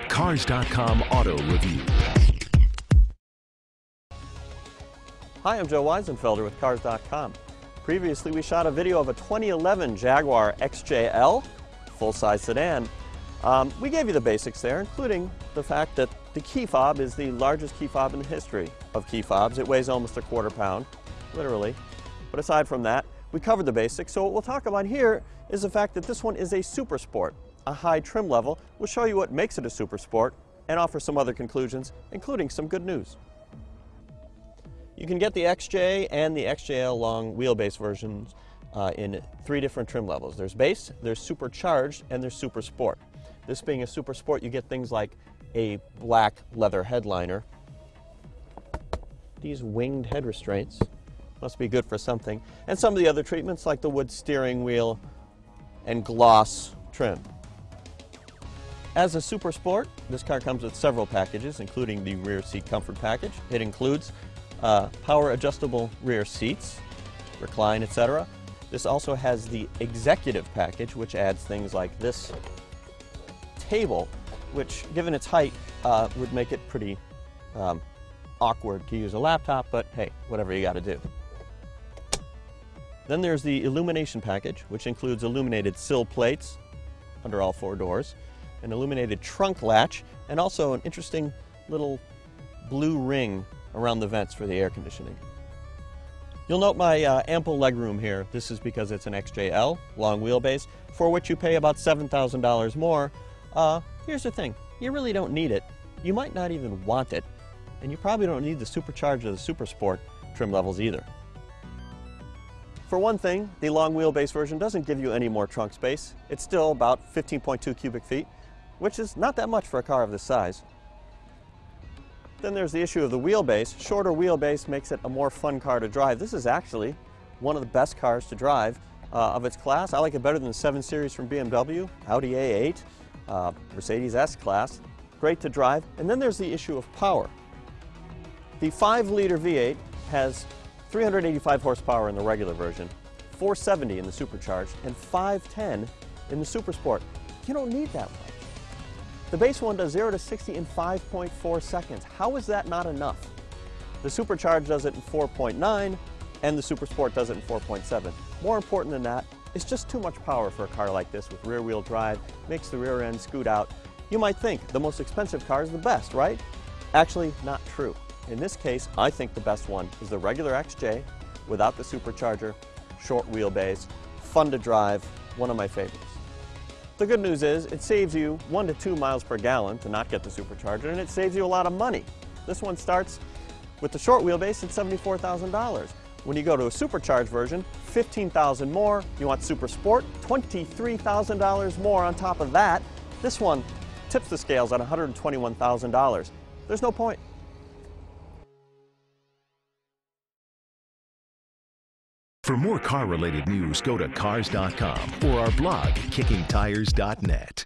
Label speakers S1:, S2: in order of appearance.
S1: Cars.com Auto Review.
S2: Hi, I'm Joe Weisenfelder with Cars.com. Previously, we shot a video of a 2011 Jaguar XJL, full-size sedan. We gave you the basics there, including the fact that the key fob is the largest key fob in the history of key fobs. It weighs almost a quarter pound, literally. But aside from that, we covered the basics. So what we'll talk about here is the fact that this one is a super sport, a high trim level. We'll show you what makes it a super sport and offer some other conclusions, including some good news. You can get the XJ and the XJL long wheelbase versions in 3 different trim levels. There's base, there's supercharged, and there's super sport. This being a super sport, you get things like a black leather headliner. These winged head restraints must be good for something. And some of the other treatments like the wood steering wheel and gloss trim. As a super sport, this car comes with several packages, including the rear seat comfort package. It includes power adjustable rear seats, recline, etc. This also has the executive package, which adds things like this table, which given its height would make it pretty awkward to use a laptop, but hey, whatever you got to do. Then there's the illumination package, which includes illuminated sill plates under all 4 doors, an illuminated trunk latch, and also an interesting little blue ring around the vents for the air conditioning. You'll note my ample legroom here. This is because it's an XJL, long wheelbase, for which you pay about $7,000 more. Here's the thing, you really don't need it. You might not even want it, and you probably don't need the supercharged or the super sport trim levels either. For one thing, the long wheelbase version doesn't give you any more trunk space. It's still about 15.2 cubic feet, which is not that much for a car of this size. Then there's the issue of the wheelbase. Shorter wheelbase makes it a more fun car to drive. This is actually one of the best cars to drive of its class. I like it better than the 7 Series from BMW, Audi A8, Mercedes S-Class. Great to drive. And then there's the issue of power. The 5-liter V8 has 385 horsepower in the regular version, 470 in the supercharged, and 510 in the super sport. You don't need that much. The base one does 0 to 60 in 5.4 seconds. How is that not enough? The supercharged does it in 4.9, and the super sport does it in 4.7. More important than that, it's just too much power for a car like this with rear-wheel drive, makes the rear end scoot out. You might think the most expensive car is the best, right? Actually, not true. In this case, I think the best one is the regular XJ without the supercharger, short wheelbase, fun to drive, one of my favorites. The good news is it saves you 1 to 2 miles per gallon to not get the supercharger, and it saves you a lot of money. This one starts with the short wheelbase at $74,000. When you go to a supercharged version, $15,000 more. You want super sport, $23,000 more on top of that. This one tips the scales at $121,000. There's no point.
S1: For more car-related news, go to Cars.com or our blog, KickingTires.net.